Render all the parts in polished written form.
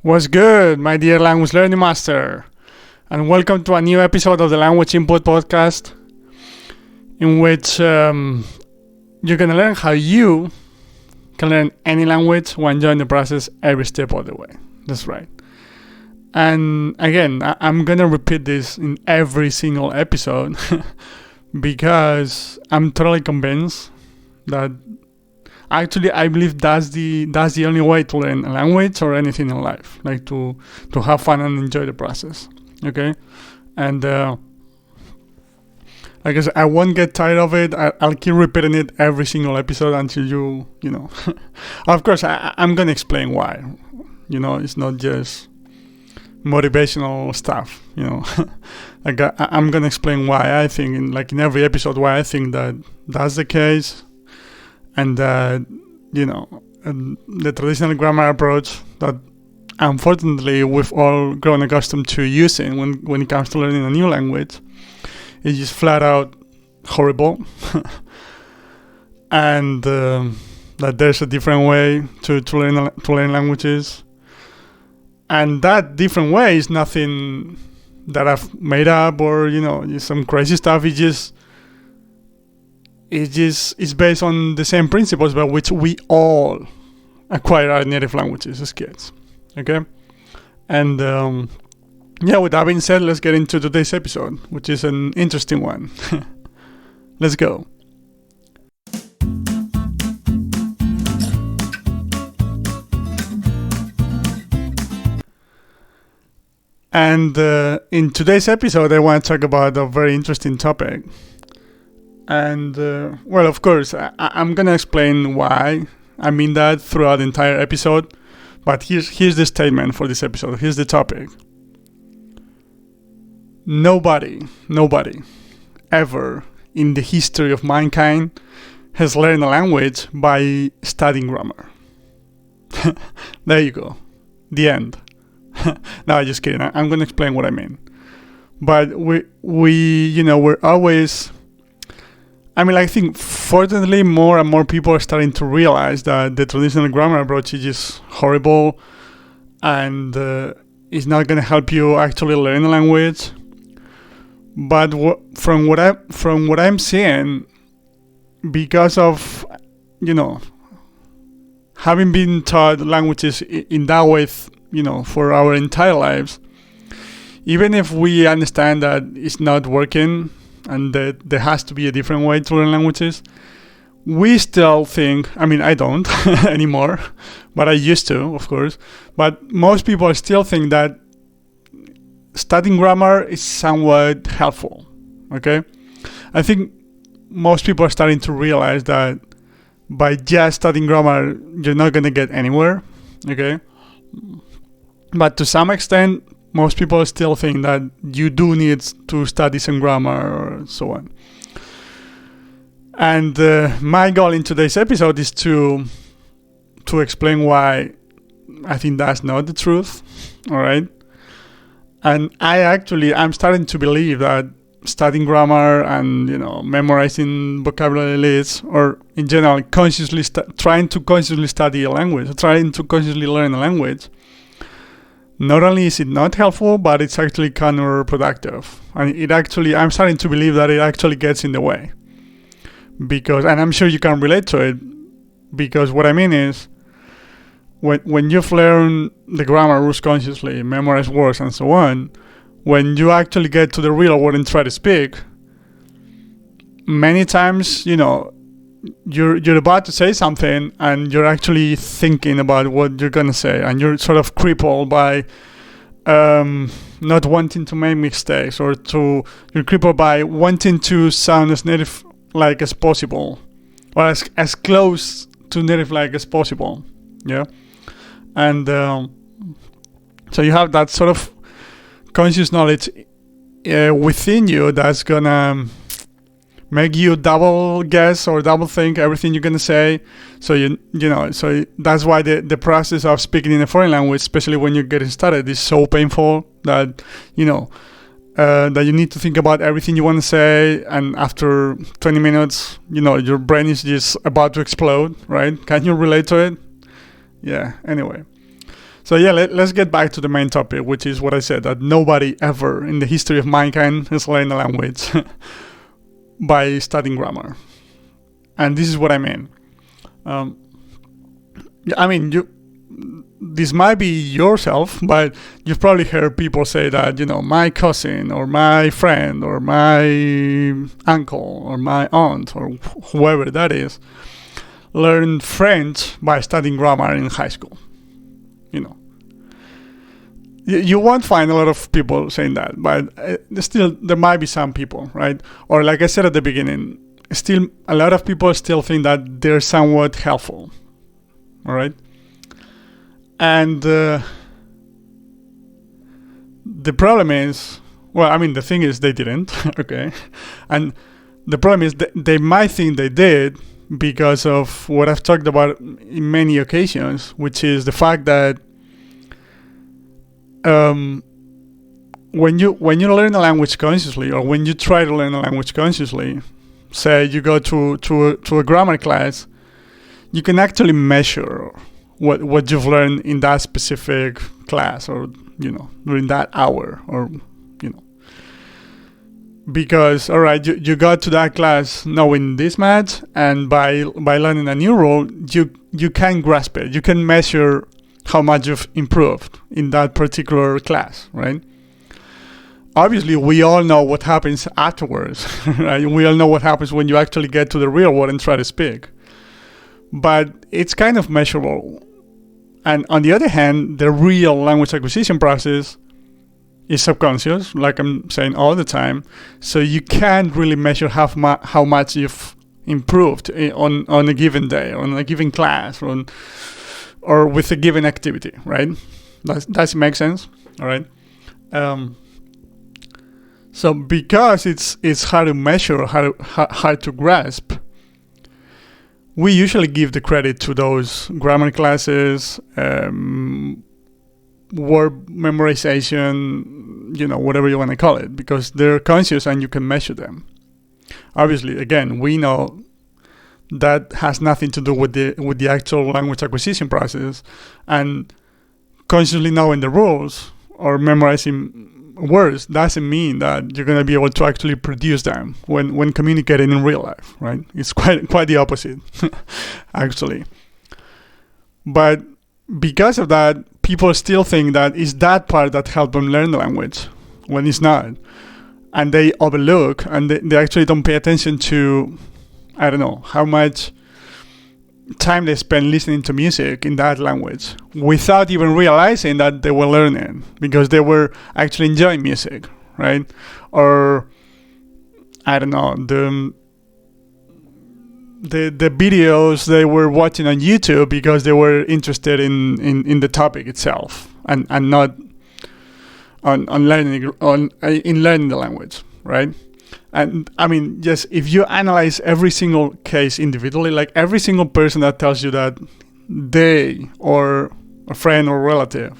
What's good, my dear language learning master? And welcome to a new episode of the Language Input Podcast, in which you're going to learn how you can learn any language while enjoying the process every step of the way. That's right. And again, I'm going to repeat this in every single episode because I'm totally convinced that actually I believe that's the only way to learn a language or anything in life, like to have fun and enjoy the process. Okay, and like I said, I won't get tired of it. I'll keep repeating it every single episode until you know. Of course, I'm gonna explain why. It's not just motivational stuff. Like I'm gonna explain why I think in every episode why I think that that's the case. And the traditional grammar approach that unfortunately we've all grown accustomed to using when it comes to learning a new language is just flat out horrible. And that there's a different way to learn languages, and that different way is nothing that I've made up or just some crazy stuff. It's based on the same principles by which we all acquire our native languages as kids. Okay? And with that being said, let's get into today's episode, which is an interesting one. Let's go. And in today's episode, I want to talk about a very interesting topic. And, of course, I'm going to explain why I mean that throughout the entire episode. But here's the statement for this episode. Here's the topic. Nobody ever in the history of mankind has learned a language by studying grammar. There you go. The end. No, just kidding. I'm going to explain what I mean. But we're always... I think fortunately more and more people are starting to realize that the traditional grammar approach is just horrible and it's not going to help you actually learn a language. But from what I'm seeing, because of having been taught languages in that way, for our entire lives, even if we understand that it's not working and that there has to be a different way to learn languages, we still think, I don't anymore, but I used to, of course, but most people still think that studying grammar is somewhat helpful, okay? I think most people are starting to realize that by just studying grammar, you're not going to get anywhere, okay? But to some extent, most people still think that you do need to study some grammar or so on. And my goal in today's episode is to explain why I think that's not the truth, all right? And I'm starting to believe that studying grammar and, memorizing vocabulary lists, or in general, trying to consciously study a language, or trying to consciously learn a language, not only is it not helpful, but it's actually counterproductive. And I'm starting to believe that it actually gets in the way. And I'm sure you can relate to it, because what I mean is, when you've learned the grammar rules consciously, memorize words and so on, when you actually get to the real world and try to speak, many times, you're about to say something and you're actually thinking about what you're going to say, and you're sort of crippled by not wanting to make mistakes, or you're crippled by wanting to sound as native-like as possible, or as close to native-like as possible, yeah? And so you have that sort of conscious knowledge within you that's going to make you double guess or double think everything you're gonna say. So so that's why the process of speaking in a foreign language, especially when you're getting started, is so painful that that you need to think about everything you want to say, and after 20 minutes, your brain is just about to explode, right? Can you relate to it? Yeah. Anyway, So yeah, let's get back to the main topic, which is what I said, that nobody ever in the history of mankind has learned a language by studying grammar. And this is what I mean. This might be yourself, but you've probably heard people say that, my cousin or my friend or my uncle or my aunt or whoever that is learned French by studying grammar in high school. You won't find a lot of people saying that, but still there might be some people, right? Or like I said at the beginning, still a lot of people still think that they're somewhat helpful, all right? And the problem is, the thing is they didn't, okay? And the problem is that they might think they did because of what I've talked about in many occasions, which is the fact that when you learn a language consciously, or when you try to learn a language consciously, say you go to a grammar class, you can actually measure what you've learned in that specific class, or during that hour, or because all right, you got to that class knowing this much, and by learning a new rule, you can grasp it, you can measure how much you've improved in that particular class, right? Obviously, we all know what happens afterwards, right? We all know what happens when you actually get to the real world and try to speak. But it's kind of measurable. And on the other hand, the real language acquisition process is subconscious, like I'm saying all the time. So you can't really measure how much you've improved on a given day, or on a given class, or with a given activity, right? Does it make sense? All right. So because it's hard to measure, hard to grasp, we usually give the credit to those grammar classes, word memorization, whatever you want to call it, because they're conscious and you can measure them. Obviously, again, we know that has nothing to do with the actual language acquisition process, and consciously knowing the rules or memorizing words doesn't mean that you're going to be able to actually produce them when communicating in real life, right? It's quite the opposite, actually. But because of that, people still think that it's that part that helped them learn the language, when it's not. And they overlook, and they actually don't pay attention to, I don't know, how much time they spend listening to music in that language without even realizing that they were learning, because they were actually enjoying music, right? Or, I don't know, the videos they were watching on YouTube because they were interested in the topic itself, and not on learning the language, right? And just if you analyze every single case individually, like every single person that tells you that they, or a friend or relative,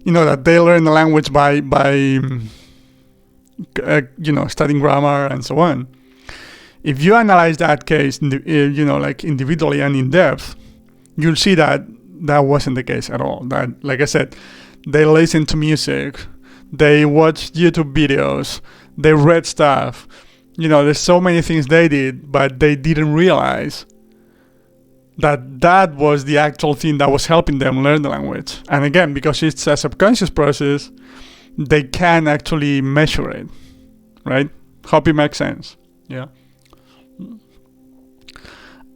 that they learn the language by studying grammar and so on. If you analyze that case, like individually and in depth, you'll see that that wasn't the case at all. That, like I said, they listened to music, they watched YouTube videos, they read stuff. There's so many things they did, but they didn't realize that was the actual thing that was helping them learn the language. And again, because it's a subconscious process, they can actually measure it, right? Hope it makes sense. Yeah.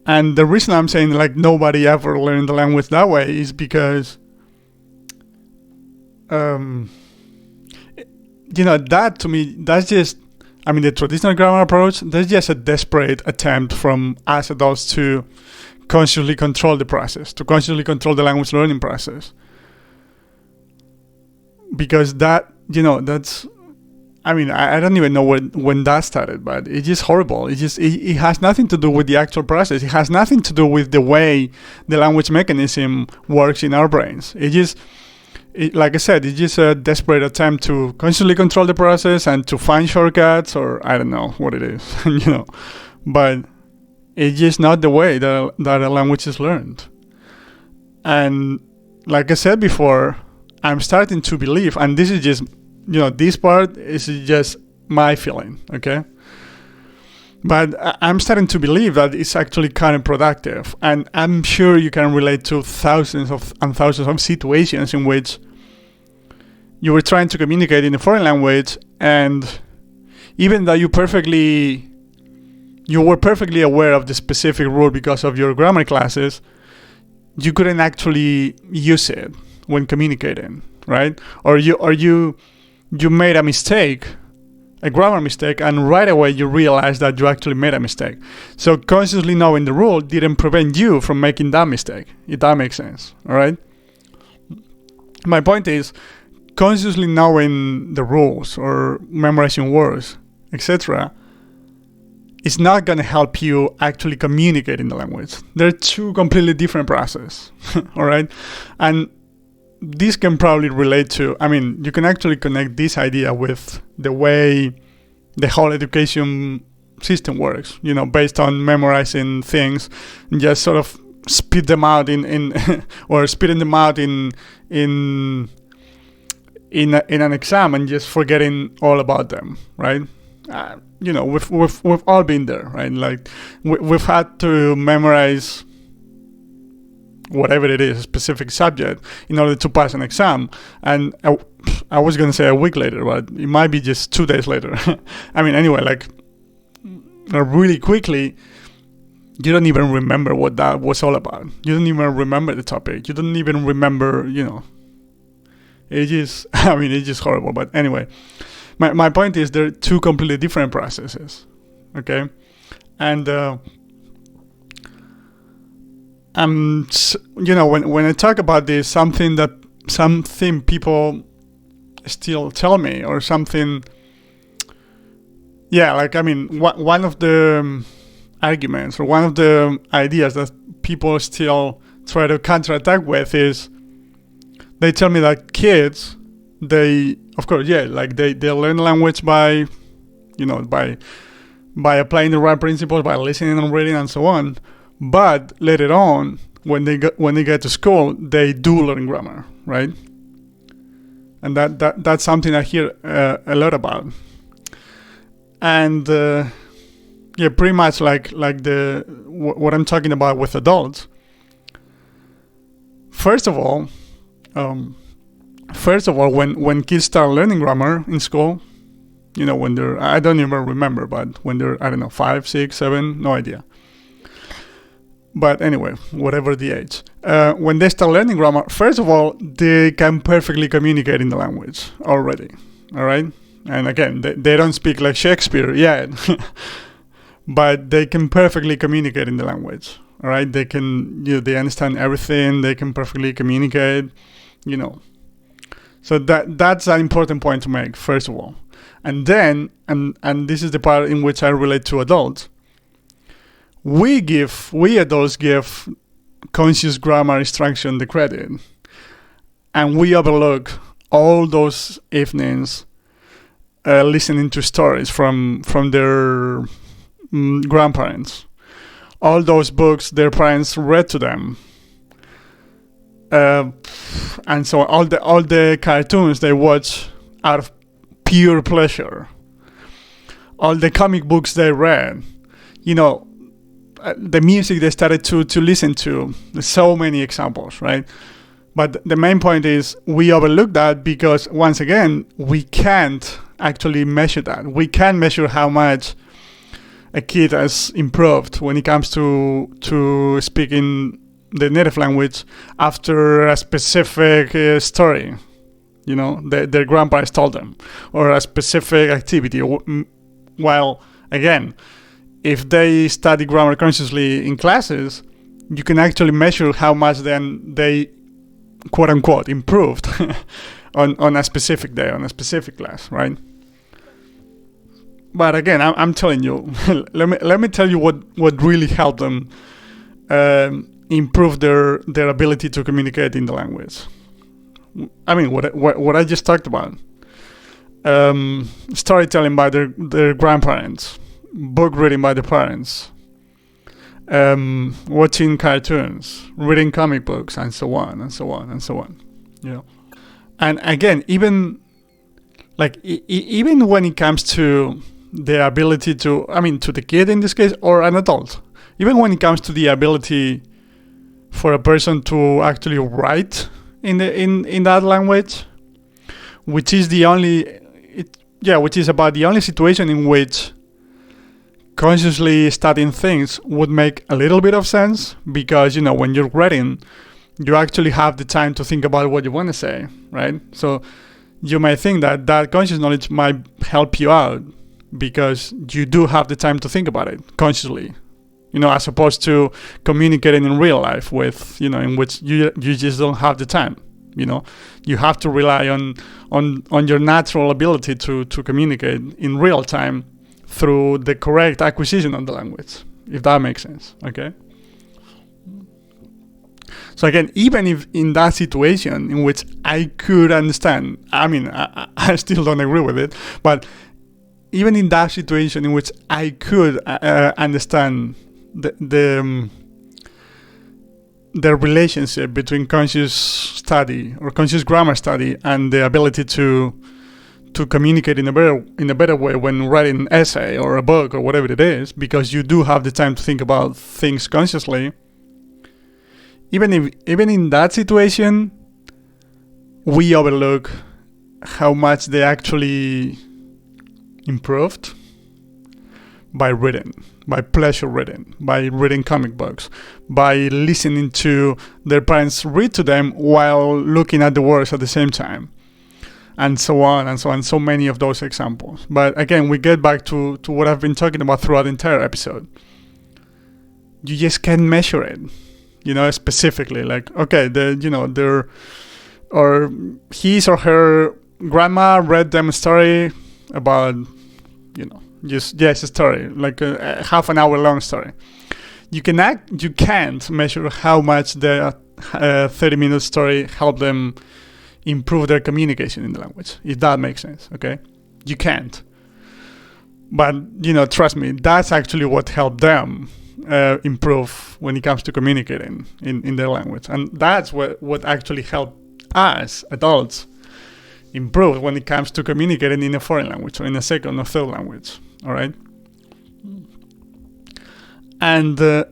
And the reason I'm saying like nobody ever learned the language that way is because that to me, that's just, the traditional grammar approach, that's just a desperate attempt from us adults to consciously control the process, to consciously control the language learning process. Because that, that's, I don't even know when that started, but it's just horrible. It has nothing to do with the actual process. It has nothing to do with the way the language mechanism works in our brains. Like I said, it's just a desperate attempt to consciously control the process and to find shortcuts, or I don't know what it is, But it's just not the way that a language is learned. And like I said before, I'm starting to believe, and this is just, this part is just my feeling, okay? But I'm starting to believe that it's actually counterproductive. And I'm sure you can relate to thousands and thousands of situations in which you were trying to communicate in a foreign language, and even though you were perfectly aware of the specific rule because of your grammar classes, you couldn't actually use it when communicating, right? Or you made a mistake, a grammar mistake, and right away you realized that you actually made a mistake. So consciously knowing the rule didn't prevent you from making that mistake, if that makes sense, all right? My point is, consciously knowing the rules or memorizing words, etc., is not going to help you actually communicate in the language. They're two completely different processes, all right? And this can probably relate to, you can actually connect this idea with the way the whole education system works, based on memorizing things and just sort of spit them out or spitting them out in an exam and just forgetting all about them, right? We've all been there, right? Like we've had to memorize whatever it is, a specific subject, in order to pass an exam. And I was going to say a week later, but it might be just 2 days later. Anyway, like really quickly, you don't even remember what that was all about. You don't even remember the topic. You don't even remember, it's just horrible. But anyway, my point is they're two completely different processes, okay? And when I talk about this, something people still tell me, or something, one of the arguments or one of the ideas that people still try to counterattack with is, they tell me that kids, they learn language by applying the right principles, by listening and reading and so on. But later on, when they get to school, they do learn grammar, right? And that's something I hear a lot about. And pretty much like what I'm talking about with adults. First of all, when kids start learning grammar in school, when they're, I don't even remember, but when they're, 5, 6, 7, no idea. But anyway, whatever the age. When they start learning grammar, first of all, they can perfectly communicate in the language already, all right? And again, they don't speak like Shakespeare yet, but they can perfectly communicate in the language, all right? They can, they understand everything, they can perfectly communicate, So that's an important point to make, first of all. And then, and this is the part in which I relate to adults, we adults give conscious grammar instruction the credit, and we overlook all those evenings listening to stories from their grandparents, all those books their parents read to them, and so all the cartoons they watch out of pure pleasure, all the comic books they read, the music they started to listen to. There's so many examples, right? But the main point is we overlook that because, once again, we can't actually measure that. We can't measure how much a kid has improved when it comes to speaking the native language after a specific story, their grandparents told them, or a specific activity. While, again, if they study grammar consciously in classes, you can actually measure how much then they, quote unquote, improved on a specific day, on a specific class, right? But again, I'm telling you, let me tell you what really helped them improve their ability to communicate in the language. What I just talked about. Storytelling by their grandparents, book reading by the parents, watching cartoons, reading comic books, and so on and so on and so on. And again, even even when it comes to the ability to, to the kid in this case, or an adult, even when it comes to the ability for a person to actually write in that language, which is about the only situation in which consciously studying things would make a little bit of sense, because when you're writing, you actually have the time to think about what you want to say, right? So you may think that conscious knowledge might help you out because you do have the time to think about it consciously, as opposed to communicating in real life with, in which you just don't have the time. You have to rely on your natural ability to communicate in real time through the correct acquisition of the language, if that makes sense, okay? So again, even if in that situation in which I could understand, I still don't agree with it, but even in that situation in which I could understand the relationship between conscious study or conscious grammar study and the ability to communicate in a better way when writing an essay or a book or whatever it is, because you do have the time to think about things consciously. Even in that situation, we overlook how much they actually improved by reading, by pleasure reading, by reading comic books, by listening to their parents read to them while looking at the words at the same time, and so on and so on. So many of those examples. But again, we get back to what I've been talking about throughout the entire episode. You just can't measure it, specifically. Like, okay, or his or her grandma read them a story about, just a story, like a half an hour long story. You can't measure how much the 30-minute story helped them improve their communication in the language, if that makes sense, okay? You can't. But, trust me, that's actually what helped them improve when it comes to communicating in their language. And that's what actually helped us, adults, improve when it comes to communicating in a foreign language or in a second or third language, all right? And the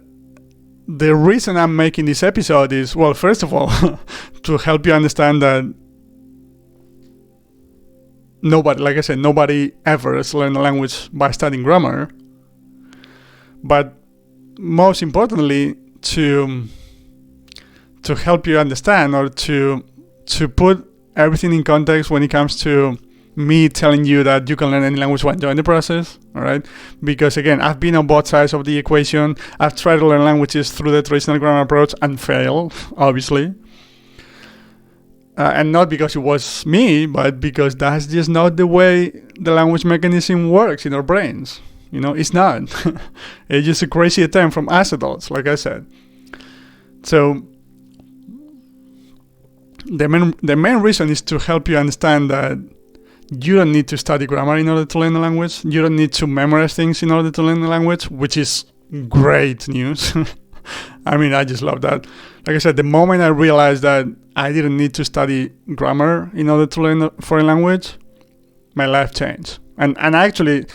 reason I'm making this episode is, well, first of all, to help you understand that nobody ever has learned a language by studying grammar. But most importantly, to help you understand, or to put everything in context when it comes to me telling you that you can learn any language while enjoying the process, all right? Because again, I've been on both sides of the equation. I've tried to learn languages through the traditional grammar approach and failed, obviously. And not because it was me, but because that's just not the way the language mechanism works in our brains. It's not. It's just a crazy attempt from us adults, like I said. So the main reason is to help you understand that you don't need to study grammar in order to learn the language. You don't need to memorize things in order to learn the language, which is great news. I just love that. Like I said, the moment I realized that I didn't need to study grammar in order to learn a foreign language, my life changed. And actually,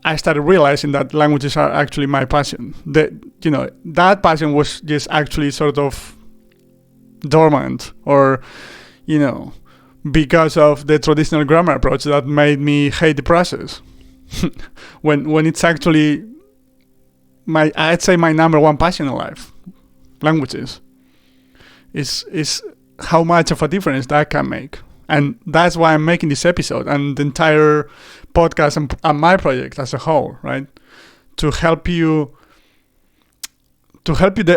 I started realizing that languages are actually my passion. That passion was just actually sort of dormant, or, because of the traditional grammar approach that made me hate the process. when it's actually I'd say my number one passion in life, languages, is how much of a difference that can make. And that's why I'm making this episode and the entire podcast and my project as a whole, right? To help you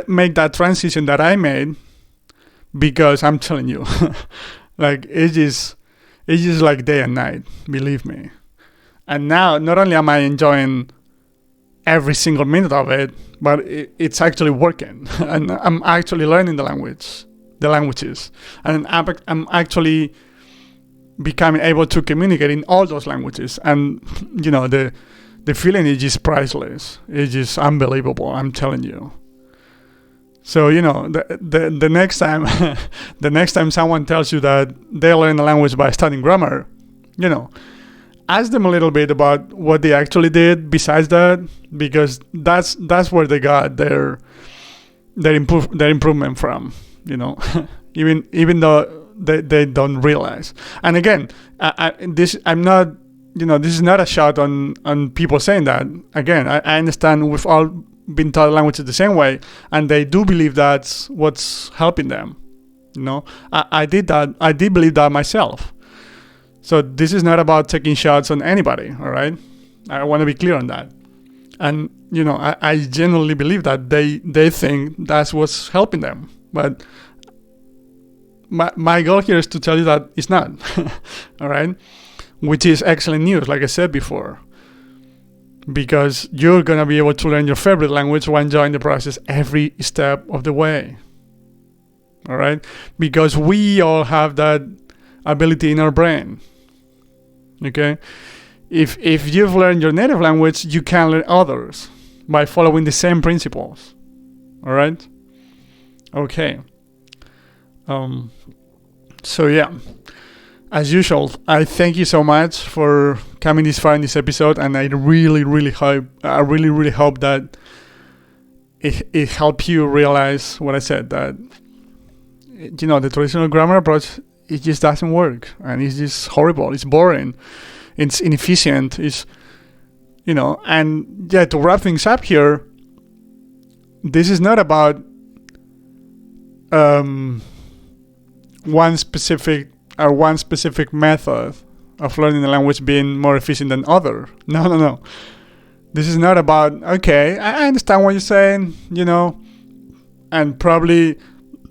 make that transition that I made, because I'm telling you, like it's just like day and night, believe me. And now not only am I enjoying every single minute of it, but it's actually working, and I'm actually learning the languages, and I'm actually becoming able to communicate in all those languages. And the feeling is just priceless. It's just unbelievable, I'm telling you. So the next time the next time someone tells you that they learn a language by studying grammar, ask them a little bit about what they actually did besides that, because that's where they got their improvement from. Even though they don't realize. And again, this is not a shot on people saying that. Again, I understand we've all been taught languages the same way, and they do believe that's what's helping them. I did that. I did believe that myself. So this is not about taking shots on anybody. All right, I want to be clear on that. And I genuinely believe that they think that's what's helping them. But my goal here is to tell you that it's not. All right, which is excellent news, like I said before. Because you're going to be able to learn your favorite language while enjoying the process every step of the way. All right? Because we all have that ability in our brain. Okay? If you've learned your native language, you can learn others by following the same principles. All right? Okay. So yeah. As usual, I thank you so much for coming this far in this episode, and I really hope that it helped you realize what I said, that the traditional grammar approach, it just doesn't work, and it's just horrible, it's boring, it's inefficient, and yeah, to wrap things up here, this is not about one specific method of learning the language being more efficient than other. No. This is not about, okay, I understand what you're saying, and probably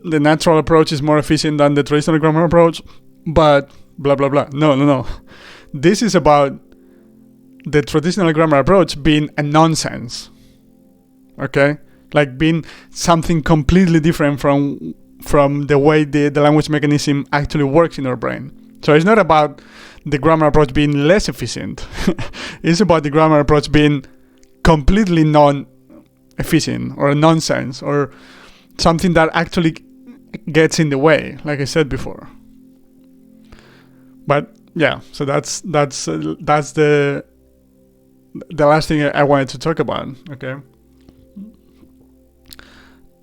the natural approach is more efficient than the traditional grammar approach, but blah, blah, blah. No. This is about the traditional grammar approach being a nonsense, okay? Like being something completely different from the way the language mechanism actually works in our brain. So it's not about the grammar approach being less efficient. It's about the grammar approach being completely non-efficient or nonsense or something that actually gets in the way, like I said before. But yeah, so that's the last thing I wanted to talk about. Okay.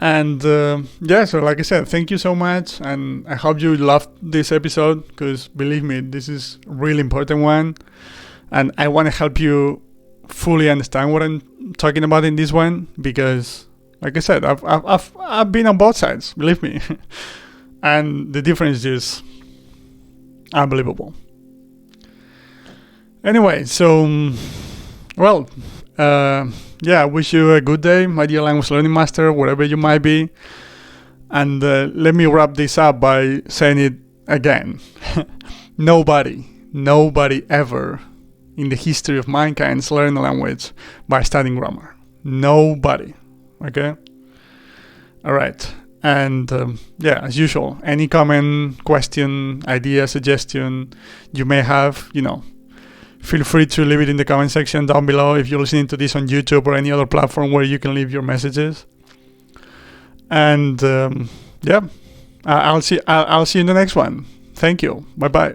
And so like I said, thank you so much, and I hope you loved this episode, because believe me, this is a really important one, and I want to help you fully understand what I'm talking about in this one, because like I said, I've been on both sides, believe me, and the difference is unbelievable. Anyway, so I wish you a good day, my dear language learning master, wherever you might be. And let me wrap this up by saying it again. Nobody ever in the history of mankind has learned a language by studying grammar. Nobody. Okay? All right. And as usual, any comment, question, idea, suggestion you may have, feel free to leave it in the comment section down below if you're listening to this on YouTube or any other platform where you can leave your messages. And I'll see you in the next one. Thank you. Bye-bye.